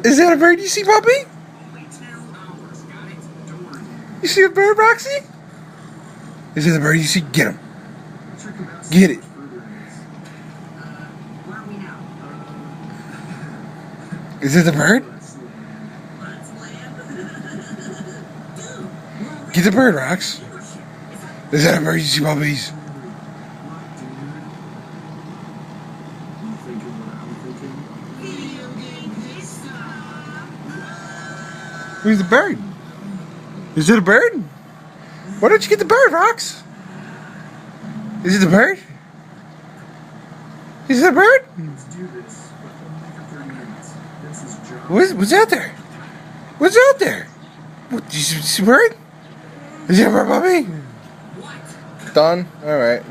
Is that a bird you see, puppy? You see a bird, Roxy? Is it a bird you see? Get him. Get it. Is it the bird? Get the bird, Rox. Is that a bird you see, puppies? Where's the bird? Is it a bird? Why don't you get the bird, Rox? Is it the bird? Is it a bird? What's out there? What's out there? What, did you see a bird? Is it a bird, puppy? Done? Alright.